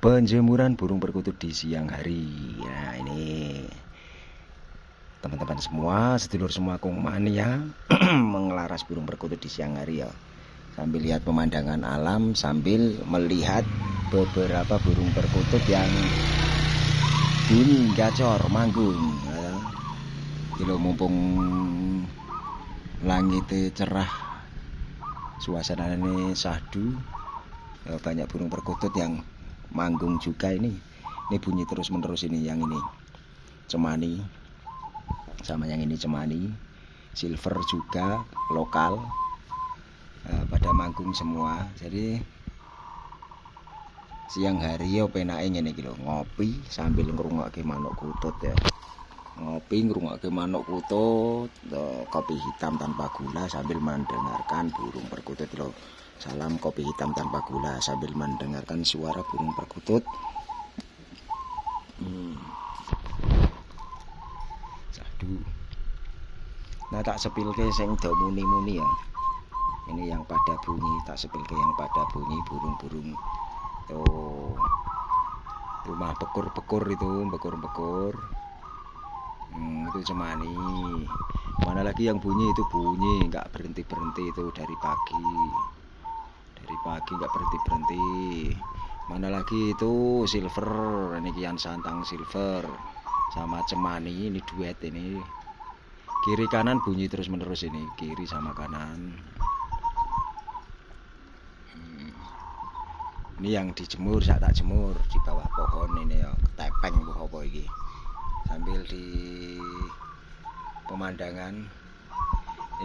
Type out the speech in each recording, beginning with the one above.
Penjemuran burung perkutut di siang hari. Nah ini teman-teman semua, sedulur semua mania mengelaras burung perkutut di siang hari ya. Sambil lihat pemandangan alam, sambil melihat beberapa burung perkutut yang bunyi gacor manggung. Kilo mumpung langit cerah, suasana ini sahdu, banyak burung perkutut yang manggung juga ini bunyi terus menerus. Ini yang ini cemani sama yang ini cemani silver juga lokal, pada manggung semua. Jadi siang hari yo penake ngene iki lho, ngopi sambil ngrungokke manuk kutut ya. Ngopi ngrungokke manuk kutut, kopi hitam tanpa gula sambil mendengarkan burung perkutut lho. Salam kopi hitam tanpa gula sambil mendengarkan suara burung perkutut. Sadu. Nah tak sepilke sing do muni-muni ya. Ini yang pada bunyi, tak sepilke yang pada bunyi burung-burung tuh. Rumah bekur-bekur itu, bekur-bekur. Itu cemani. Mana lagi yang bunyi itu bunyi, nggak berhenti-berhenti itu dari pagi. Dari pagi nggak berhenti-berhenti. Mana lagi itu silver, ini kian santang silver sama cemani, ini duet ini. Kiri kanan bunyi terus menerus ini, kiri sama kanan. Ini yang dijemur, saya tak jemur di bawah pohon ini ya, tepeng apa iki. Sambil di pemandangan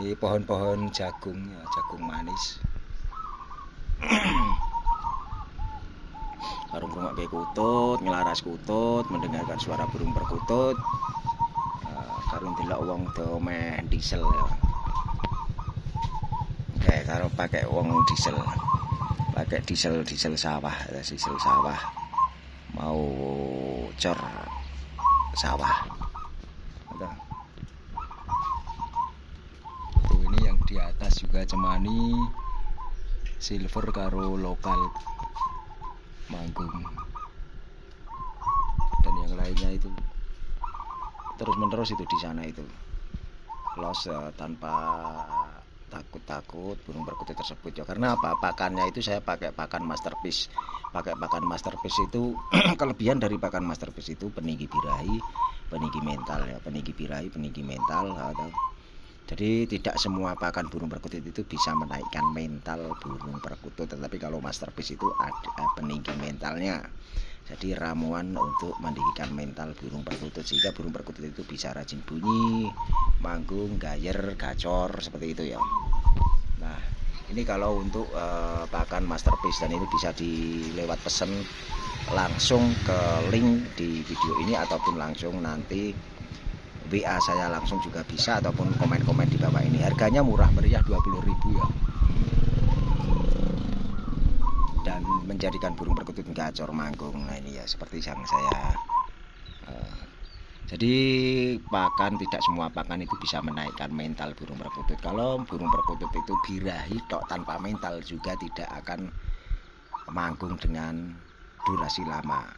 ini pohon-pohon jagung ya, jagung manis. Karung rumah kayak kutut, ngelaras kutut, mendengarkan suara burung perkutut. Karung delok wong do meh diesel ya. Kayak karo pakai wong diesel. Pakai diesel sawah, diesel sawah. Mau cor sawah. Tuh ini yang di atas juga cemani silver karo lokal manggung, dan yang lainnya itu terus menerus itu di sana itu los tanpa takut-takut burung perkutut tersebut ya. Karena apa? Pakannya itu saya pakai pakan masterpiece. Pakai pakan masterpiece itu kelebihan dari pakan masterpiece itu peninggi birahi, peninggi mental ya, peninggi birahi, peninggi mental atau. Jadi tidak semua pakan burung perkutut itu bisa menaikkan mental burung perkutut, tetapi kalau masterpiece itu ada peninggi mentalnya. Jadi ramuan untuk meninggikan mental burung perkutut sehingga burung perkutut itu bisa rajin bunyi, manggung, gayer, gacor seperti itu ya. Nah, ini kalau untuk pakan masterpiece, dan ini bisa dilewat pesan langsung ke link di video ini ataupun langsung nanti WA saya langsung juga bisa, ataupun komen-komen di bawah ini. Harganya murah meriah 20.000 ya. Dan menjadikan burung perkutut gacor manggung. Nah ini ya seperti yang saya jadi pakan, tidak semua pakan itu bisa menaikkan mental burung perkutut. Kalau burung perkutut itu birahi tok tanpa mental juga tidak akan manggung dengan durasi lama.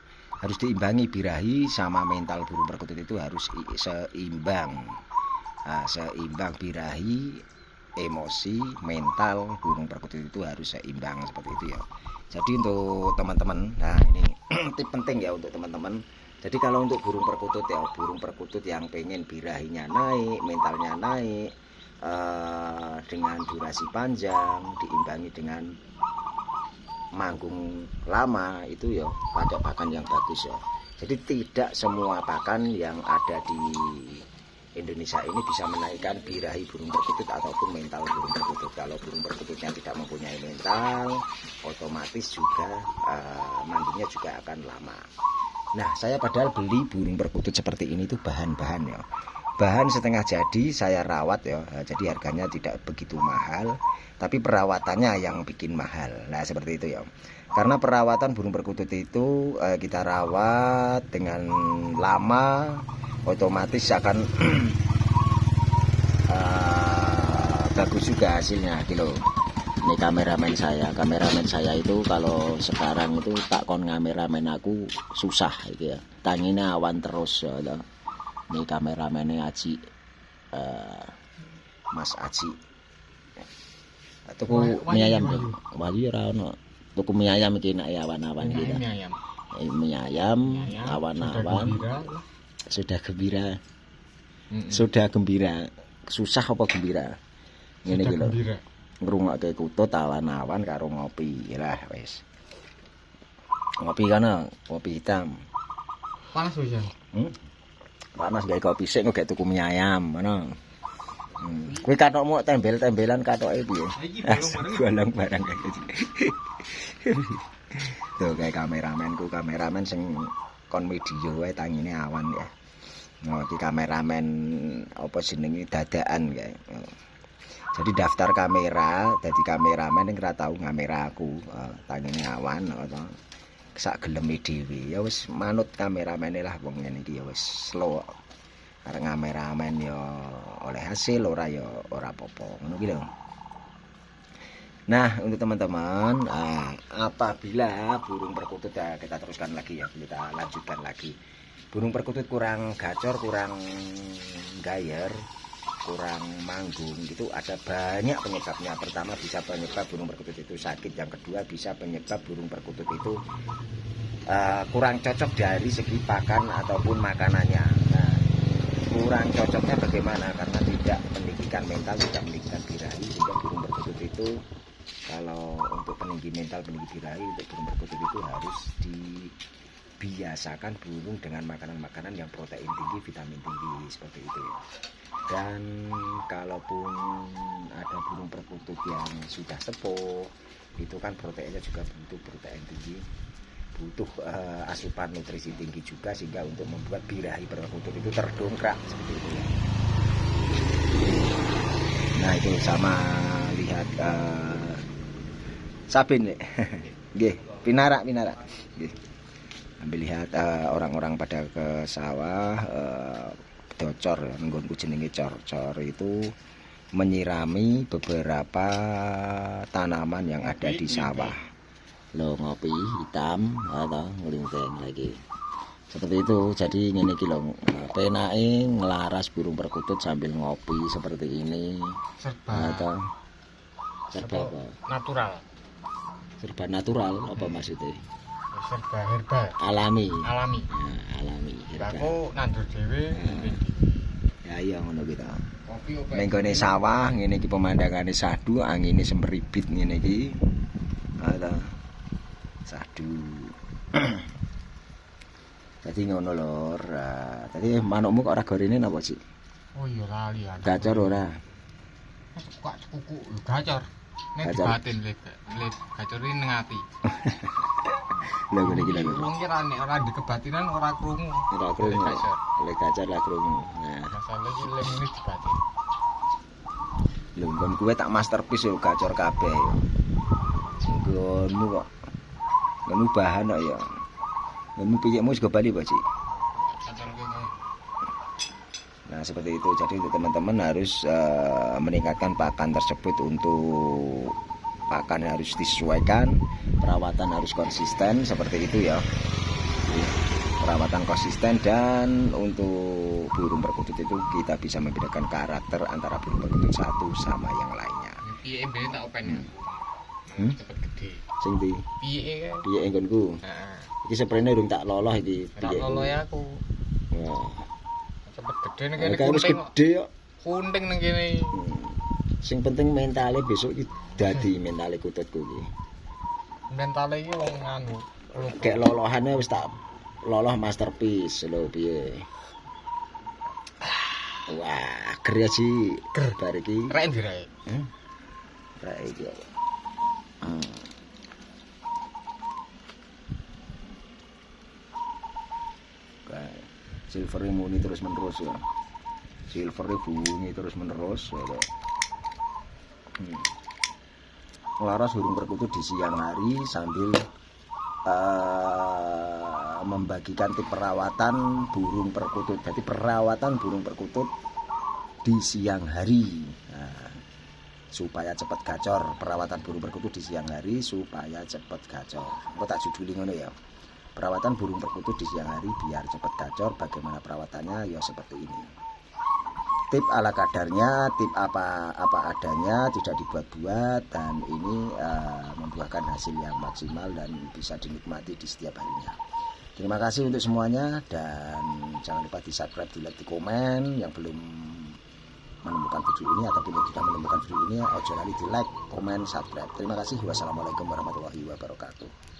Harus diimbangi birahi sama mental burung perkutut itu harus seimbang. Seimbang birahi, emosi, mental burung perkutut itu harus seimbang seperti itu ya. Jadi untuk teman-teman, nah ini tip penting ya untuk teman-teman. Jadi kalau untuk burung perkutut ya, burung perkutut yang pengen birahinya naik, mentalnya naik, dengan durasi panjang, diimbangi dengan manggung lama, itu ya pada pakan yang bagus ya. Jadi tidak semua pakan yang ada di Indonesia ini bisa menaikkan birahi burung perkutut ataupun mental burung perkutut. Kalau burung perkutut yang tidak mempunyai mental, otomatis juga mandinya juga akan lama. Nah, saya padahal beli burung perkutut seperti ini tuh bahan-bahan ya. Bahan setengah jadi saya rawat ya. Jadi harganya tidak begitu mahal, tapi perawatannya yang bikin mahal. Nah, seperti itu ya. Karena perawatan burung perkutut itu kita rawat dengan lama, otomatis akan bagus juga hasilnya gitu. Ini kameramen saya itu kalau sekarang itu tak kon kameramen aku susah gitu ya, tangine awan terus ya. Ini kameramennya Aji, Mas Aji. Tuku mie ayam tuh, Wahyu ora ono. Tuku mie ayam iki nek awan-awan gitu. Mie ayam, awan-awan. Sudah gembira. Sudah gembira. Susah apa gembira? Ngene iki lho. Ngrungokke kutut awan-awan karo ngopi. Lah wis. Ngopi kana, kopi hitam. Panas wis ya. Panas gawe kopi sik kok tuku mie ayam, ngono. Kuwi katokmu tembel-tembelan katoke piye? Golong barang kayak gitu. Tuh kayak kameramen sing kon video wae tangine awan ya. Nah, iki kameramen apa jenenge dadakan kae. Jadi daftar kamera, dadi kameramen ning ora tau ngamera aku, tangine awan atau sak geleme dhewe. Ya wis manut kameramene lah wong ngene iki ya wis slow. Karek kameramen ya oleh hasil ora ya ora apa-apa ngono ki lho. Nah, untuk teman-teman, apabila burung perkutut ya, kita teruskan lagi ya, kita lanjutkan lagi. Burung perkutut kurang gacor, kurang gayer, kurang manggung, itu ada banyak penyebabnya. Pertama bisa penyebab burung perkutut itu sakit, yang kedua bisa penyebab burung perkutut itu kurang cocok dari segi pakan ataupun makanannya. Nah, kurang cocoknya bagaimana? Karena tidak pendidikan mental, tidak pendidikan birahi, sehingga burung perkutut itu kalau untuk peninggi mental, peninggi birahi, untuk burung perkutut itu harus dibiasakan burung dengan makanan-makanan yang protein tinggi, vitamin tinggi, seperti itu ya. Dan kalaupun ada burung perkutut yang sudah sepuh, itu kan proteinnya juga butuh protein tinggi, butuh asupan nutrisi tinggi juga, sehingga untuk membuat birahi perkutut itu terdongkrak seperti itu ya. Nah itu sama lihat Sabin nih, nggih, pinara, nggih. Ambil lihat orang-orang pada ke sawah, docor, nggonku jenenge cor itu menyirami beberapa tanaman yang ada di sawah. Lo ngopi hitam atau ngelinteng lagi. Seperti itu. Jadi ngene iki lho, penake ngelaras burung perkutut sambil ngopi seperti ini. Serba natural. Serba natural apa maksudnya? Serba herbal. Alami. Alami. Nah, alami. Aku nandur dhewe. Ya iya ngono kita. Ning gone sawah ngene iki pemandangane sahdu, angine semribit ngene iki. Ada sahdu. Jadi ngono lho. Tadi manukmu kok ora gorene napa, Cik? Oh iya lali ya. Gacor ora? Kok kuku gacor. Nek batin lek gacor ini ning ati. Lha ngene iki lho. Wong kira nek ora di kebatinan ora krungu. Ora krungu. Lek gacor lah krungu. Nah, masalah iki lek ini di batin. Lho nggon kuwe tak masterpiece yo gacor kabeh yo. Nggonmu kok. Nggonmu bahan kok ya. Nggonmu piyekmu juga bali, Pak, Cik. Nah, seperti itu. Jadi untuk teman-teman harus meningkatkan pakan tersebut. Untuk pakan harus disesuaikan, perawatan harus konsisten, seperti itu ya. Perawatan konsisten, dan untuk burung perkutut itu kita bisa membedakan karakter antara burung perkutut satu sama yang lainnya. Piye mbene tak open ya. Cepet gede. Sing ndi? Piye kan? Piye nggonku? Heeh. Iki seprene urung tak loloh iki. Tak loloh ya aku. Wah. Cepet gede ning kene kunting. Gede kok. Kunting ning kene. Sing penting mentale besok iki dadi mentale kututku iki. Mentale iki wong anu. Kayak lolohane wis tak loloh masterpiece lho piye. Wah, ger aji. Ger bar iki. Rek ndi rek? Rek iki. Silver muni terus menerus ya. Silver bunyi terus menerus ya. Laras burung perkutut di siang hari sambil membagikan tip perawatan burung perkutut. Jadi perawatan burung perkutut di siang hari. Nah, supaya cepat gacor. Perawatan burung perkutut di siang hari supaya cepat gacor. Aku tak juduli ngono ya. Perawatan burung perkutut di siang hari biar cepat gacor. Bagaimana perawatannya? Ya seperti ini. Tip ala kadarnya, tip apa adanya, tidak dibuat-buat, dan ini membuahkan hasil yang maksimal dan bisa dinikmati di setiap harinya. Terima kasih untuk semuanya, dan jangan lupa di subscribe, di like, di komen. Yang belum menemukan video ini ataupun yang sudah menemukan video ini, ojo lali di like, komen, subscribe. Terima kasih. Wassalamualaikum warahmatullahi wabarakatuh.